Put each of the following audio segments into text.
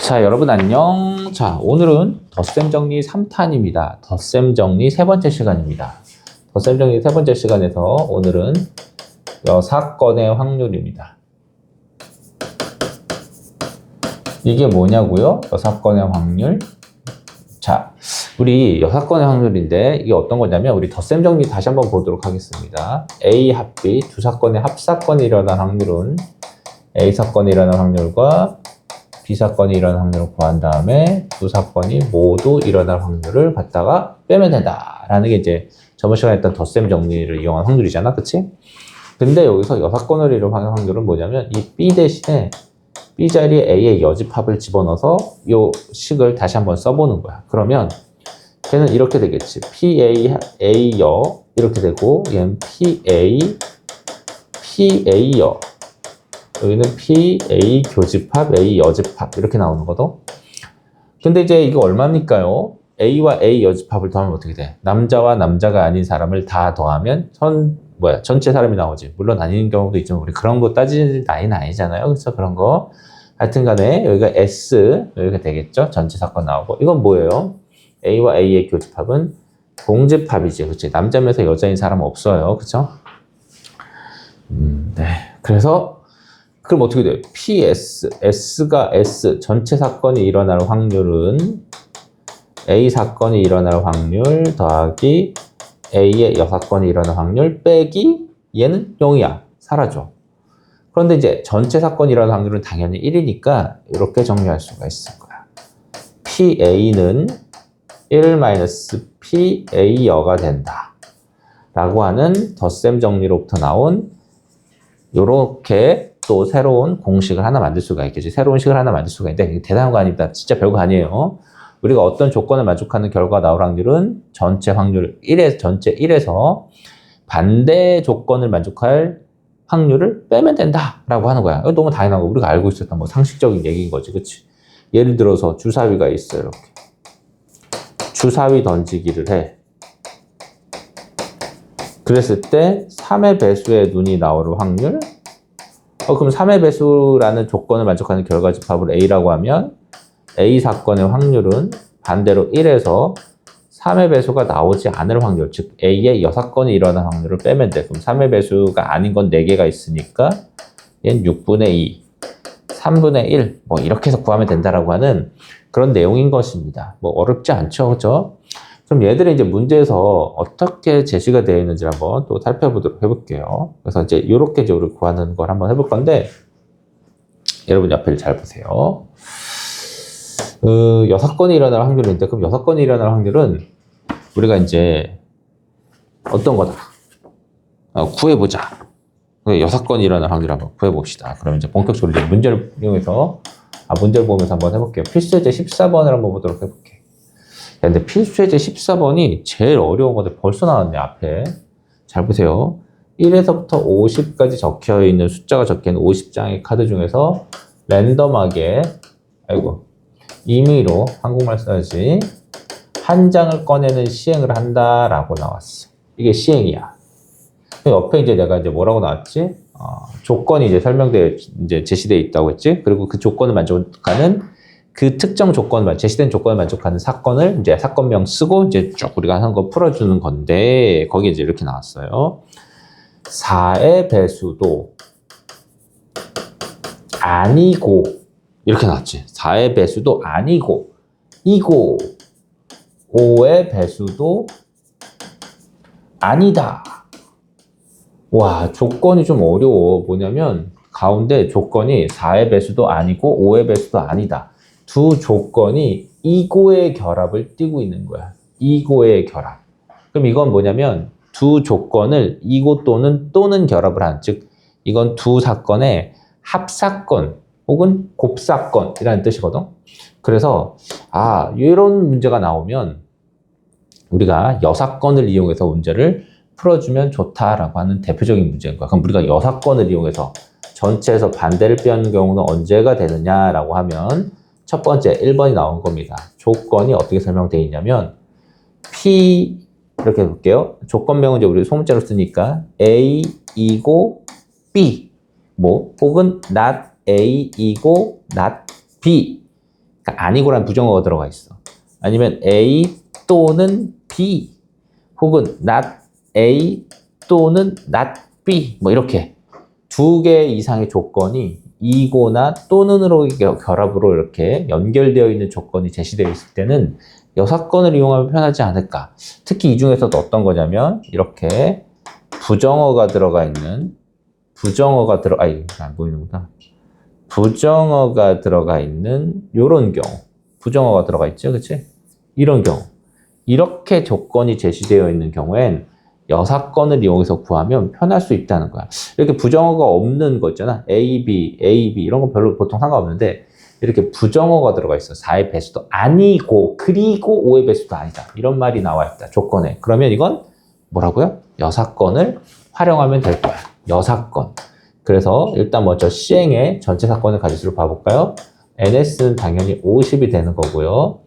자, 여러분 안녕. 자, 오늘은 덧셈 정리 3탄입니다. 덧셈 정리 세 번째 시간입니다. 덧셈 정리 세 번째 시간에서 오늘은 여사건의 확률입니다. 이게 뭐냐고요? 여사건의 확률. 자, 우리 여사건의 확률인데 이게 어떤 거냐면 우리 덧셈 정리 다시 한번 보도록 하겠습니다. A 합 B 두 사건의 합사건이 일어날 확률은 A 사건이 일어날 확률과 B 사건이 일어날 확률을 구한 다음에 두 사건이 모두 일어날 확률을 갖다가 빼면 된다라는 게 이제 저번 시간에 했던 덧셈 정리를 이용한 확률이잖아, 그치? 근데 여기서 여사건을 일어날 확률은 뭐냐면 이 B 대신에 B 자리에 A의 여집합을 집어넣어서 이 식을 다시 한번 써보는 거야. 그러면 걔는 이렇게 되겠지. PA 여 이렇게 되고 얘는 PA 여 여기는 PA 교집합, A 여집합 이렇게 나오는 거든. 근데 이제 이거 얼마입니까요? A와 A 여집합을 더하면 어떻게 돼? 남자와 남자가 아닌 사람을 다 더하면 전체 사람이 나오지. 물론 아닌 경우도 있지만 우리 그런 거 따질 나이는 아니잖아요. 그래서 그런 거. 하여튼 간에 여기가 S 여기가 되겠죠? 전체 사건 나오고. 이건 뭐예요? A와 A의 교집합은 공집합이지. 그렇지? 남자면서 여자인 사람은 없어요. 그렇죠? 네. 그래서 그럼 어떻게 돼요? PS, S가 S, 전체 사건이 일어날 확률은 A 사건이 일어날 확률 더하기 A의 여사건이 일어날 확률 빼기 얘는 0이야. 사라져. 그런데 이제 전체 사건이 일어날 확률은 당연히 1이니까 이렇게 정리할 수가 있을 거야. PA는 1-PA여가 된다. 라고 하는 덧셈 정리로부터 나온 요렇게 또 새로운 공식을 하나 만들 수가 있겠지. 새로운 식을 하나 만들 수가 있는데 대단한 거 아닙니다. 진짜 별거 아니에요. 우리가 어떤 조건을 만족하는 결과가 나올 확률은 전체 확률 1에서 전체 1에서 반대 조건을 만족할 확률을 빼면 된다라고 하는 거야. 너무 당연한 거. 우리가 알고 있었던 뭐 상식적인 얘기인 거지. 그치? 예를 들어서 주사위가 있어요. 이렇게. 주사위 던지기를 해. 그랬을 때 3의 배수의 눈이 나올 확률? 그럼 3의 배수라는 조건을 만족하는 결과집합을 A라고 하면 A 사건의 확률은 반대로 1에서 3의 배수가 나오지 않을 확률, 즉 A의 여사건이 일어날 확률을 빼면 돼. 그럼 3의 배수가 아닌 건 4개가 있으니까 얘는 6분의 2, 3분의 1, 뭐 이렇게 해서 구하면 된다라고 하는 그런 내용인 것입니다. 뭐 어렵지 않죠, 그렇죠? 그럼 얘들이 이제 문제에서 어떻게 제시가 되어 있는지 한번 또 살펴보도록 해볼게요. 그래서 이제 이렇게 이제 우리 구하는 걸 한번 해볼 건데, 여러분 옆에를 잘 보세요. 여사건이 일어날 확률인데, 그럼 여사건이 일어날 확률은 우리가 이제 어떤 거다? 구해보자. 여사건이 일어날 확률 한번 구해봅시다. 그럼 이제 본격적으로 이제 문제를 이용해서, 문제를 보면서 한번 해볼게요. 필수예제 14번을 한번 보도록 해볼게요. 근데 필수예제 14번이 제일 어려운 건데 벌써 나왔네, 앞에. 잘 보세요. 1에서부터 50까지 적혀있는 숫자가 적혀있는 50장의 카드 중에서 랜덤하게, 임의로, 한국말 써야지, 한 장을 꺼내는 시행을 한다라고 나왔어. 이게 시행이야. 옆에 이제 내가 이제 뭐라고 나왔지? 조건이 이제 이제 제시되어 있다고 했지? 그리고 그 조건을 만족하는 그 특정 제시된 조건을 만족하는 사건을 이제 사건명 쓰고 이제 쭉 우리가 하는 거 풀어주는 건데, 거기 이제 이렇게 나왔어요. 4의 배수도 아니고, 이렇게 나왔지. 4의 배수도 아니고, 5의 배수도 아니다. 와, 조건이 좀 어려워. 뭐냐면, 가운데 조건이 4의 배수도 아니고, 5의 배수도 아니다. 두 조건이 이고의 결합을 띠고 있는 거야. 이고의 결합. 그럼 이건 뭐냐면 두 조건을 이고 또는 결합을 한, 즉 이건 두 사건의 합사건 혹은 곱사건이라는 뜻이거든. 그래서 이런 문제가 나오면 우리가 여사건을 이용해서 문제를 풀어주면 좋다라고 하는 대표적인 문제인 거야. 그럼 우리가 여사건을 이용해서 전체에서 반대를 빼는 경우는 언제가 되느냐라고 하면 첫 번째 1번이 나온 겁니다. 조건이 어떻게 설명되어 있냐면 P 이렇게 해볼게요. 조건명은 이제 우리 소문자로 쓰니까 A이고 B 혹은 not A이고 not B 아니고란 부정어가 들어가 있어. 아니면 A 또는 B 혹은 not A 또는 not B 뭐 이렇게 두 개 이상의 조건이 이고나 또는으로 결합으로 이렇게 연결되어 있는 조건이 제시되어 있을 때는 여사건을 이용하면 편하지 않을까. 특히 이 중에서도 어떤 거냐면 이렇게 부정어가 들어가 있는 안 보이는구나. 부정어가 들어가 있는 요런 경우 부정어가 들어가 있죠, 그치? 이런 경우 이렇게 조건이 제시되어 있는 경우엔 여사건을 이용해서 구하면 편할 수 있다는 거야. 이렇게 부정어가 없는 거 있잖아. A, B 이런 건 별로 보통 상관없는데 이렇게 부정어가 들어가 있어. 4의 배수도 아니고 그리고 5의 배수도 아니다. 이런 말이 나와 있다. 조건에. 그러면 이건 뭐라고요? 여사건을 활용하면 될 거야. 여사건. 그래서 일단 먼저 시행의 전체 사건을 가지수로 봐볼까요? NS는 당연히 50이 되는 거고요.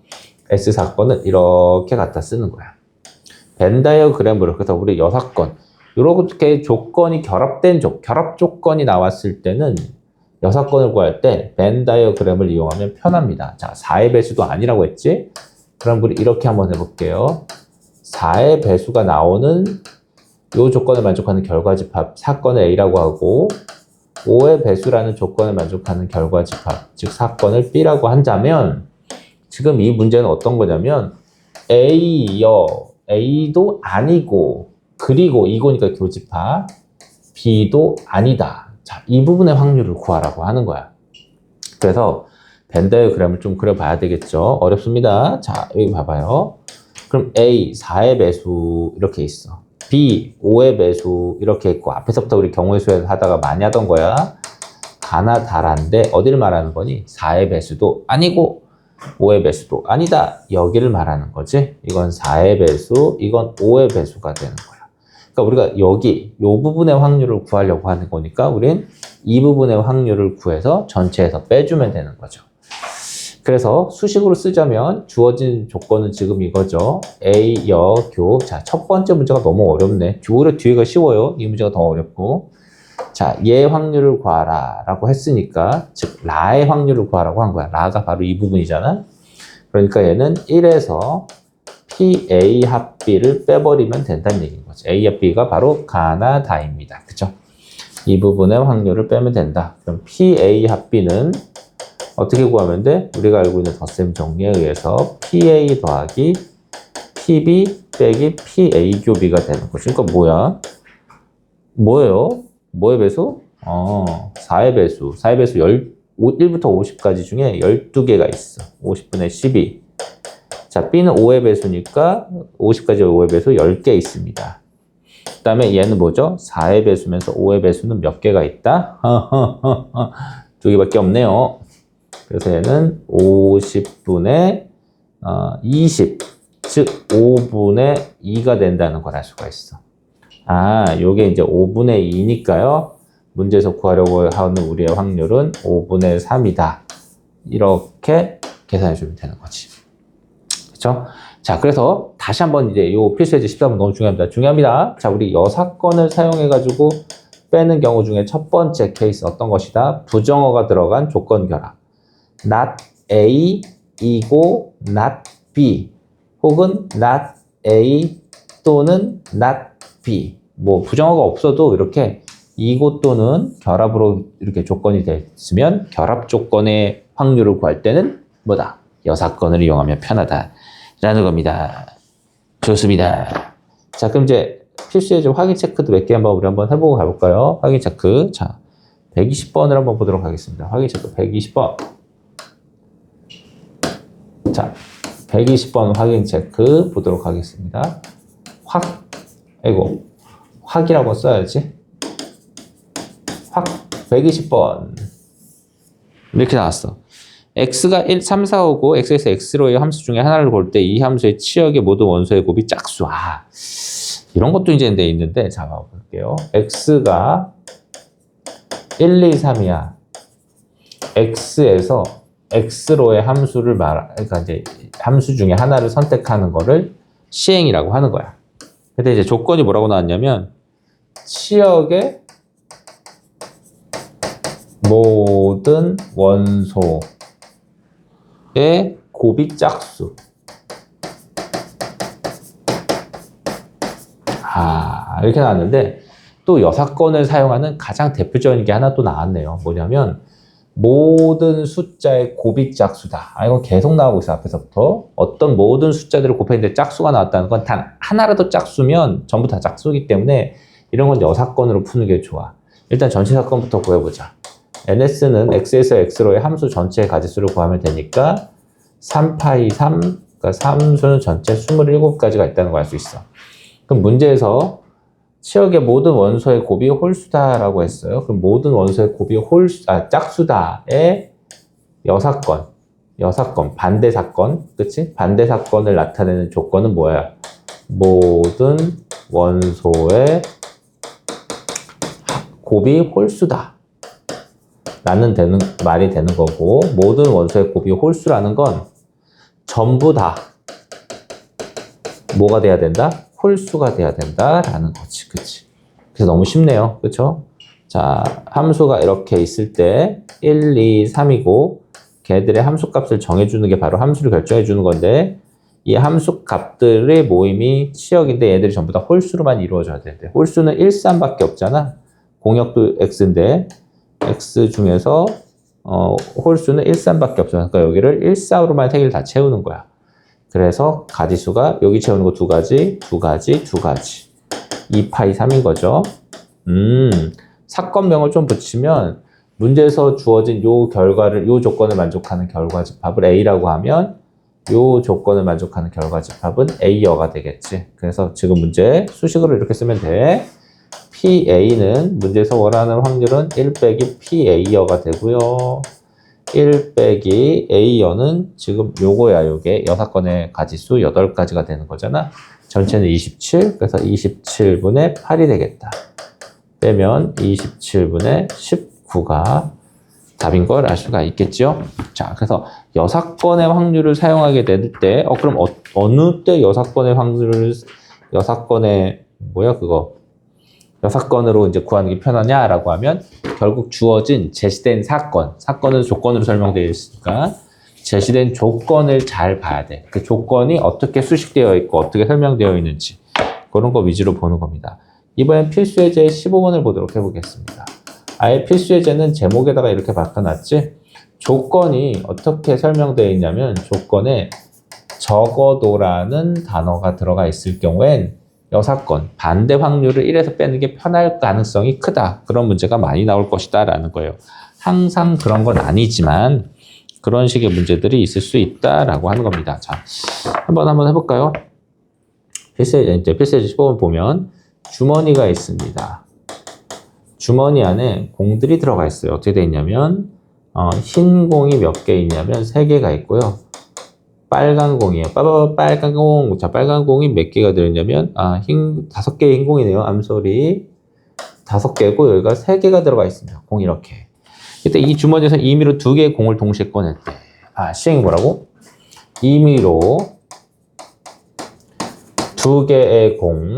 S 사건은 이렇게 갖다 쓰는 거야. 벤 다이어그램으로. 그래서 우리 여사건 이렇게 조건이 결합된 결합 조건이 나왔을 때는 여사건을 구할 때 벤 다이어그램을 이용하면 편합니다. 자, 4의 배수도 아니라고 했지? 그럼 우리 이렇게 한번 해볼게요. 4의 배수가 나오는 이 조건을 만족하는 결과집합 사건을 A라고 하고 5의 배수라는 조건을 만족하는 결과집합 즉 사건을 B라고 한다면 지금 이 문제는 어떤 거냐면 A도 아니고 그리고 이거니까 교집합 B도 아니다. 자, 이 부분의 확률을 구하라고 하는 거야. 그래서 벤 다이어그램을 좀 그려봐야 되겠죠. 어렵습니다. 자, 여기 봐봐요. 그럼 A 4의 배수 이렇게 있어. B 5의 배수 이렇게 있고 앞에서부터 우리 경우의 수에 하다가 많이 하던 거야. 가나 다란데 어디를 말하는 거니? 4의 배수도 아니고 5의 배수도 아니다. 여기를 말하는 거지. 이건 4의 배수, 이건 5의 배수가 되는 거야. 그러니까 우리가 여기 이 부분의 확률을 구하려고 하는 거니까 우린 이 부분의 확률을 구해서 전체에서 빼주면 되는 거죠. 그래서 수식으로 쓰자면 주어진 조건은 지금 이거죠. A, 여, 교. 자, 첫 번째 문제가 너무 어렵네. 오히려 뒤에가 쉬워요. 이 문제가 더 어렵고. 자, 얘 확률을 구하라 라고 했으니까 즉 라의 확률을 구하라고 한 거야. 라가 바로 이 부분이잖아. 그러니까 얘는 1에서 PA 합 B를 빼버리면 된다는 얘기인 거지. A 합 B가 바로 가나 다입니다. 그쵸? 이 부분의 확률을 빼면 된다. 그럼 PA 합 B는 어떻게 구하면 돼? 우리가 알고 있는 덧셈 정리에 의해서 PA 더하기 PB 빼기 PA 교비가 되는 거지. 그러니까 뭐야? 뭐예요? 뭐의 배수? 4의 배수. 4의 배수 1부터 50까지 중에 12개가 있어. 50분의 12. 자, B는 5의 배수니까 50까지 5의 배수 10개 있습니다. 그 다음에 얘는 뭐죠? 4의 배수면서 5의 배수는 몇 개가 있다? 2개밖에 없네요. 그래서 얘는 50분의 20, 즉 5분의 2가 된다는 걸 알 수가 있어. 요게 이제 5분의 2니까요. 문제에서 구하려고 하는 우리의 확률은 5분의 3이다. 이렇게 계산해 주면 되는 거지. 그렇죠? 자, 그래서 다시 한번 이제 요 필수예제 14번 너무 중요합니다. 자, 우리 여사건을 사용해 가지고 빼는 경우 중에 첫 번째 케이스 어떤 것이다? 부정어가 들어간 조건 결합. not A 이고 not B 혹은 not A 또는 not B. 뭐 부정어가 없어도 이렇게 이고 또는 결합으로 이렇게 조건이 됐으면 결합 조건의 확률을 구할 때는 뭐다? 여사건을 이용하면 편하다라는 겁니다. 좋습니다. 자, 그럼 이제 필수예제 확인 체크도 몇 개 우리 한번 해보고 가볼까요? 확인 체크. 자, 120번을 한번 보도록 하겠습니다. 확인 체크 120번. 자, 120번 확인 체크 보도록 하겠습니다. 확이라고 써야지. 120번. 이렇게 나왔어. x가 1, 3, 4, 5고 x에서 x로의 함수 중에 하나를 볼 때 이 함수의 치역의 모든 원소의 곱이 짝수. 이런 것도 이제 있는데, 자, 봐볼게요. x가 1, 2, 3이야. x에서 x로의 함수를 그러니까 이제 함수 중에 하나를 선택하는 거를 시행이라고 하는 거야. 근데 이제 조건이 뭐라고 나왔냐면, 치역의 모든 원소 곱이 짝수. 이렇게 나왔는데 또 여사건을 사용하는 가장 대표적인 게 하나 또 나왔네요. 뭐냐면 모든 숫자의 곱이 짝수다. 이건 계속 나오고 있어, 앞에서부터. 어떤 모든 숫자들을 곱했는데 짝수가 나왔다는 건 단 하나라도 짝수면 전부 다 짝수이기 때문에 이런 건 여사건으로 푸는 게 좋아. 일단 전체 사건부터 구해보자. ns는 x에서 x로의 함수 전체의 가지수를 구하면 되니까 3파이 3, 그러니까 함수는 전체 27가지가 있다는 걸 알 수 있어. 그럼 문제에서 치역의 모든 원소의 곱이 홀수다라고 했어요. 그럼 모든 원소의 곱이 짝수다의 여사건, 반대 사건, 그치? 반대 사건을 나타내는 조건은 뭐야? 모든 원소의 곱이 홀수다. 라는 말이 되는 거고, 모든 원소의 곱이 홀수라는 건 전부 다 뭐가 돼야 된다? 홀수가 돼야 된다라는 거지, 그치? 그래서 너무 쉽네요, 그쵸? 자, 함수가 이렇게 있을 때 1, 2, 3이고 걔들의 함수값을 정해주는 게 바로 함수를 결정해주는 건데 이 함수값들의 모임이 치역인데 얘들이 전부 다 홀수로만 이루어져야 되는데 홀수는 1, 3밖에 없잖아. 공역도 x인데 x 중에서 홀수는 1, 3밖에 없잖아. 그러니까 여기를 1, 4로만 세 개를 다 채우는 거야. 그래서 가지수가 여기 채우는 거 두 가지. 2파이 3인 거죠. 사건명을 좀 붙이면 문제에서 주어진 요 조건을 만족하는 결과집합을 A라고 하면 요 조건을 만족하는 결과집합은 A여가 되겠지. 그래서 지금 문제 수식으로 이렇게 쓰면 돼. PA는 문제에서 원하는 확률은 1 빼기 PA여가 되고요. 1 빼기 A여는 지금 요거야, 요게 여사건의 가지수 8가지가 되는 거잖아. 전체는 27, 그래서 27분의 8이 되겠다. 빼면 27분의 19가 답인 걸 알 수가 있겠죠. 자, 그래서 여사건의 확률을 사용하게 될 때, 그럼 어느 때 여사건으로 이제 구하는 게 편하냐라고 하면 결국 주어진 제시된 사건은 조건으로 설명되어 있으니까 제시된 조건을 잘 봐야 돼. 그 조건이 어떻게 수식되어 있고 어떻게 설명되어 있는지 그런 거 위주로 보는 겁니다. 이번엔 필수예제 15번을 보도록 해보겠습니다. 아예 필수예제는 제목에다가 이렇게 바꿔놨지. 조건이 어떻게 설명되어 있냐면 조건에 적어도라는 단어가 들어가 있을 경우엔 여사건, 반대 확률을 1에서 빼는 게 편할 가능성이 크다. 그런 문제가 많이 나올 것이다 라는 거예요. 항상 그런 건 아니지만 그런 식의 문제들이 있을 수 있다라고 하는 겁니다. 자, 한번 해볼까요? 필수예제 15번 보면 주머니가 있습니다. 주머니 안에 공들이 들어가 있어요. 어떻게 되어 있냐면 흰 공이 몇 개 있냐면 3개가 있고요. 빨간 공이에요. 빨간 공. 자, 빨간 공이 몇 개가 들어있냐면 5개의 흰 공이네요. 암소리 5개고 여기가 3개가 들어가 있습니다. 공 이렇게. 이때 이 주머니에서 임의로 2개의 공을 동시에 꺼냈대. 시행이 뭐라고? 임의로 2개의 공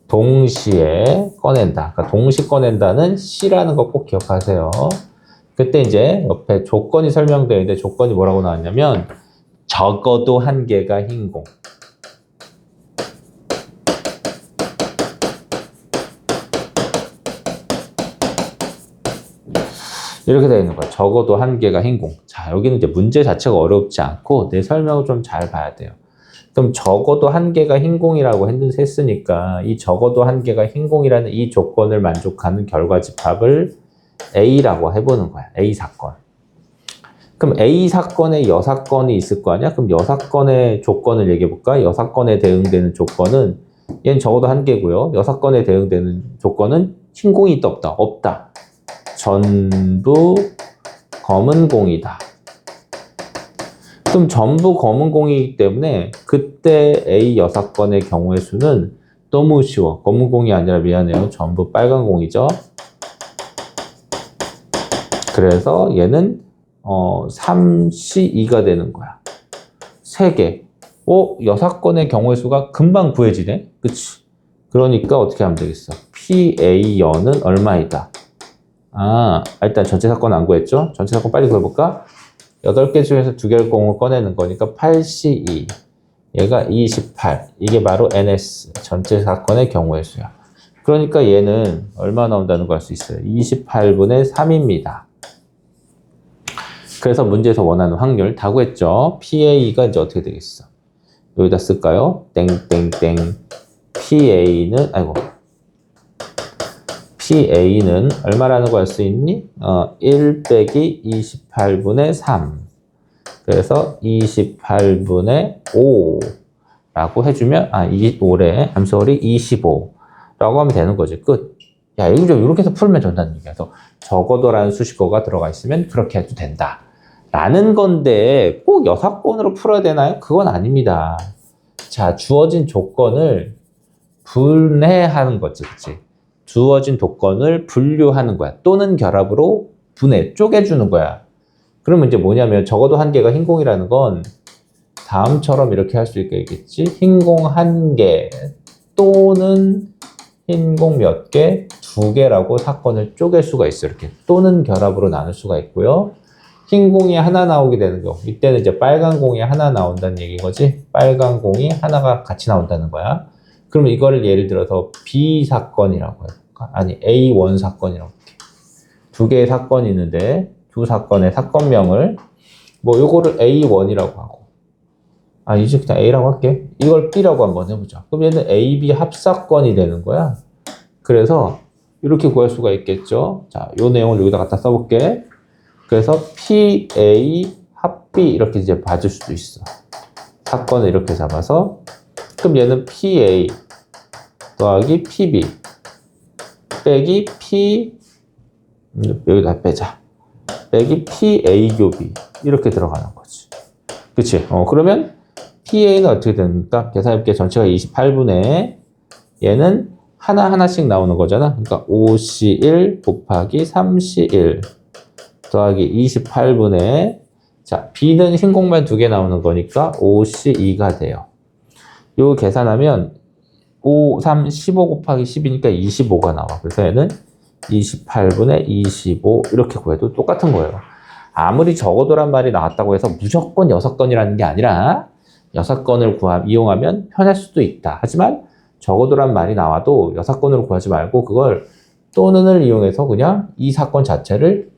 동시에 꺼낸다. 그러니까 동시 꺼낸다는 C라는 거 꼭 기억하세요. 그때 이제 옆에 조건이 설명되어 있는데 조건이 뭐라고 나왔냐면 적어도 1개가 흰 공. 이렇게 되어 있는 거야. 적어도 1개가 흰 공. 자, 여기는 이제 문제 자체가 어렵지 않고 내 설명을 좀 잘 봐야 돼요. 그럼 적어도 1개가 흰 공이라고 했으니까 이 적어도 1개가 흰 공이라는 이 조건을 만족하는 결과집합을 A라고 해보는 거야. A 사건. 그럼 A 사건에 여사건이 있을 거 아니야? 그럼 여사건의 조건을 얘기해볼까? 여사건에 대응되는 조건은 얘는 적어도 1개고요. 여사건에 대응되는 조건은 흰 공이 있다 없다? 없다. 전부 검은 공이다. 그럼 전부 검은 공이기 때문에 그때 A 여사건의 경우의 수는 너무 쉬워. 검은 공이 아니라 미안해요. 전부 빨간 공이죠. 그래서 얘는 3C2가 되는 거야. 3개. 여사건의 경우의 수가 금방 구해지네? 그치? 그러니까 어떻게 하면 되겠어? PA여는 얼마이다? 일단 전체 사건 안 구했죠? 전체 사건 빨리 구해볼까? 8개 중에서 2개를 공을 꺼내는 거니까 8C2. 얘가 28. 이게 바로 NS, 전체 사건의 경우의 수야. 그러니까 얘는 얼마 나온다는 걸 알 수 있어요. 28분의 3입니다. 그래서 문제에서 원하는 확률 다 구했죠. PA가 이제 어떻게 되겠어? 여기다 쓸까요? 땡땡땡. PA는 얼마라는 거 알 수 있니? 1 빼기 28분의 3. 그래서 28분의 5라고 해주면, 25래. I'm sorry, 25라고 하면 되는 거지. 끝. 야, 이거 좀 이렇게 해서 풀면 된다는 얘기야. 그래서 적어도라는 수식어가 들어가 있으면 그렇게 해도 된다. 라는 건데 꼭 여사건으로 풀어야 되나요? 그건 아닙니다. 자, 주어진 조건을 분해하는 거지, 그치? 주어진 조건을 분류하는 거야. 또는 결합으로 분해, 쪼개주는 거야. 그러면 이제 뭐냐면 적어도 한 개가 흰공이라는 건 다음처럼 이렇게 할 수 있겠지? 흰공 한 개 또는 흰공 몇 개, 2개라고 사건을 쪼갤 수가 있어. 이렇게 또는 결합으로 나눌 수가 있고요. 흰 공이 하나 나오게 되는 경우, 이때는 이제 빨간 공이 하나 나온다는 얘기인 거지. 빨간 공이 하나가 같이 나온다는 거야. 그러면 이거를 예를 들어서 B 사건이라고 해볼까? 아니, A1 사건이라고 할게. 2개의 사건이 있는데 두 사건의 사건명을 뭐 요거를 A1이라고 하고, 이제 그냥 A라고 할게. 이걸 B라고 한번 해보자. 그럼 얘는 AB 합사건이 되는 거야. 그래서 이렇게 구할 수가 있겠죠. 자, 요 내용을 여기다 갖다 써볼게. 그래서 PA 합 B 이렇게 이제 봐줄 수도 있어. 사건을 이렇게 잡아서, 그럼 얘는 PA 더하기 PB 빼기 P, 여기다 빼자. 빼기 PA 교비 이렇게 들어가는 거지. 그치? 그러면 PA는 어떻게 됩니까? 계산해볼게. 전체가 28분의 얘는 하나씩 나오는 거잖아. 그러니까 5C1 곱하기 3C1 더하기 28분의, 자, B는 흰공만 2개 나오는 거니까 5C2가 돼요. 이거 계산하면 5, 3, 15 곱하기 10이니까 25가 나와. 그래서 얘는 28분의 25 이렇게 구해도 똑같은 거예요. 아무리 적어도란 말이 나왔다고 해서 무조건 6건이라는 게 아니라 6건을 이용하면 편할 수도 있다. 하지만 적어도란 말이 나와도 6건으로 구하지 말고 그걸 또는을 이용해서 그냥 이 사건 자체를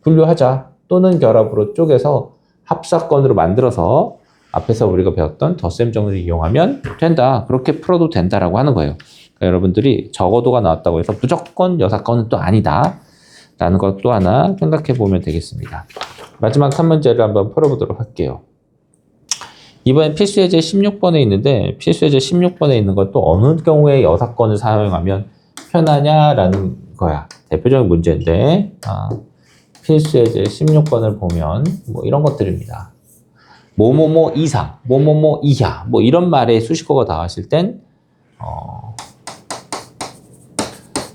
분류하자. 또는 결합으로 쪼개서 합사건으로 만들어서 앞에서 우리가 배웠던 덧셈 정리를 이용하면 된다. 그렇게 풀어도 된다라고 하는 거예요. 그러니까 여러분들이 적어도가 나왔다고 해서 무조건 6건은 또 아니다. 라는 것 또 하나 생각해 보면 되겠습니다. 마지막 3문제를 한번 풀어보도록 할게요. 이번엔 필수예제 16번에 있는데, 필수예제 16번에 있는 건 또 어느 경우에 여사건을 사용하면 편하냐라는 거야. 대표적인 문제인데, 필수예제 16번을 보면 뭐 이런 것들입니다. 뭐뭐뭐 이상, 뭐뭐뭐 이하, 뭐 이런 말에 수식어가 나왔을 땐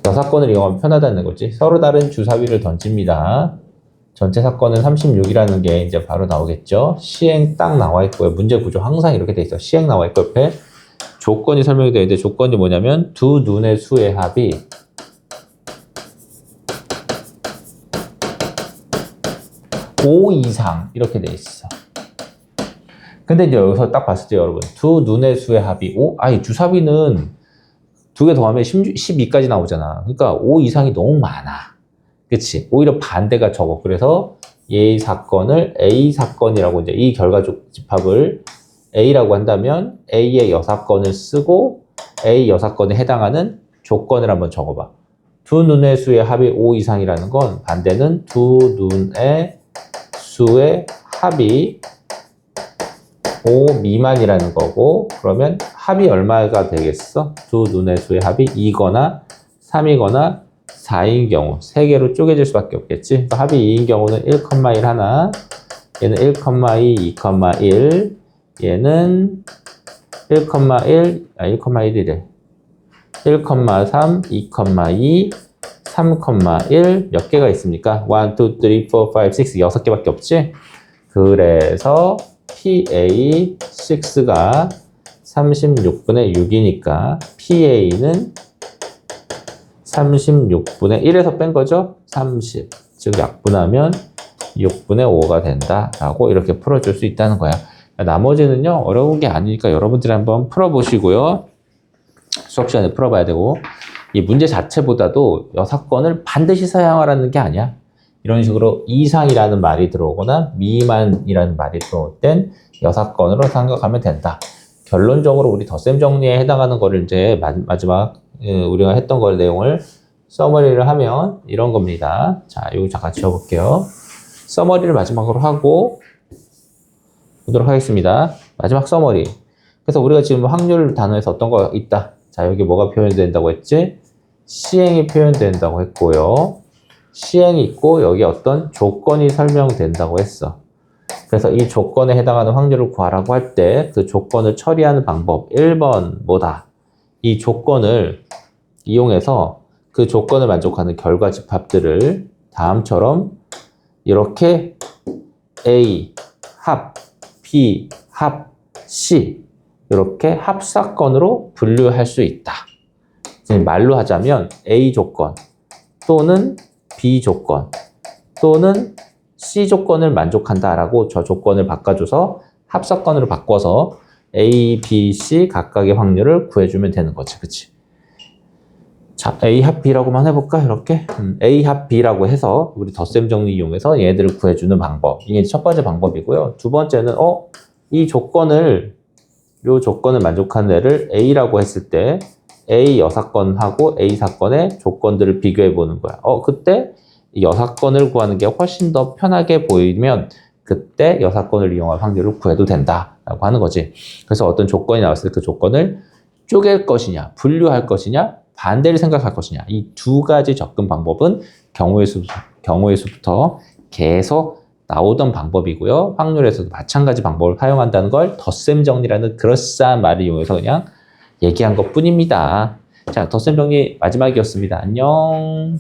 여사건을 이용하면 편하다는 거지. 서로 다른 주사위를 던집니다. 전체 사건은 36이라는 게 이제 바로 나오겠죠. 시행 딱 나와 있고요. 문제 구조 항상 이렇게 돼 있어. 시행 나와 있고 옆에 조건이 설명이 되어 있는데, 조건이 뭐냐면 두 눈의 수의 합이 5 이상 이렇게 돼 있어. 근데 이제 여기서 딱 봤을 때 여러분, 두 눈의 수의 합이 5? 이 주사위는 2개 더하면 12까지 나오잖아. 그러니까 5 이상이 너무 많아. 그치? 오히려 반대가 적어. 그래서 이 사건을 A 사건이라고, 이제 이 결과적 집합을 A라고 한다면 A의 여사건을 쓰고 A 여사건에 해당하는 조건을 한번 적어봐. 두 눈의 수의 합이 5 이상이라는 건 반대는 두 눈의 수의 합이 5 미만이라는 거고, 그러면 합이 얼마가 되겠어? 두 눈의 수의 합이 2거나 3이거나 4인 경우 3개로 쪼개질 수밖에 없겠지. 합이 2인 경우는 1,1 하나, 얘는 1,2, 2,1, 얘는 1,1, 1,1이래. 1,3, 2,2, 3,1 몇 개가 있습니까? 1, 2, 3, 4, 5, 6, 6개밖에 없지? 그래서 PA6가 36분의 6이니까 PA는 36분의 1에서 뺀 거죠? 30. 즉 약분하면 6분의 5가 된다라고 이렇게 풀어줄 수 있다는 거야. 나머지는요, 어려운 게 아니니까 여러분들이 한번 풀어보시고요. 수업 시간에 풀어봐야 되고, 이 문제 자체보다도 여사건을 반드시 사용하라는 게 아니야. 이런 식으로 이상이라는 말이 들어오거나 미만이라는 말이 들어올 땐 여사건으로 생각하면 된다. 결론적으로 우리 덧셈 정리에 해당하는 거를 이제 마지막 우리가 했던 걸 내용을 서머리를 하면 이런 겁니다. 자, 여기 잠깐 지워볼게요. 서머리를 마지막으로 하고 보도록 하겠습니다. 마지막 서머리. 그래서 우리가 지금 확률 단어에서 어떤 거 있다. 자, 여기 뭐가 표현된다고 했지? 시행이 표현된다고 했고요. 시행이 있고 여기 어떤 조건이 설명된다고 했어. 그래서 이 조건에 해당하는 확률을 구하라고 할 때 그 조건을 처리하는 방법 1번 뭐다? 이 조건을 이용해서 그 조건을 만족하는 결과 집합들을 다음처럼 이렇게 A 합, B 합, C 이렇게 합사건으로 분류할 수 있다. 말로 하자면 A 조건 또는 B 조건 또는 C 조건을 만족한다라고 저 조건을 바꿔줘서 합사건으로 바꿔서 A, B, C 각각의 확률을 구해주면 되는 거지. 그치? 자, A 합 B라고만 해볼까? 이렇게 A 합 B라고 해서 우리 덧셈 정리 이용해서 얘들을 구해주는 방법. 이게 첫 번째 방법이고요. 두 번째는 이 조건을 만족하는 애를 A라고 했을 때 A 여사건하고 A 사건의 조건들을 비교해 보는 거야. 그때 이 여사건을 구하는 게 훨씬 더 편하게 보이면 그때 여사건을 이용할 확률을 구해도 된다라고 하는 거지. 그래서 어떤 조건이 나왔을 때 그 조건을 쪼갤 것이냐, 분류할 것이냐, 반대를 생각할 것이냐. 이 두 가지 접근 방법은 경우의 수부터 계속 나오던 방법이고요. 확률에서도 마찬가지 방법을 사용한다는 걸 덧셈 정리라는 그럴싸한 말을 이용해서 그냥 얘기한 것 뿐입니다. 자, 덧셈 정리 마지막이었습니다. 안녕.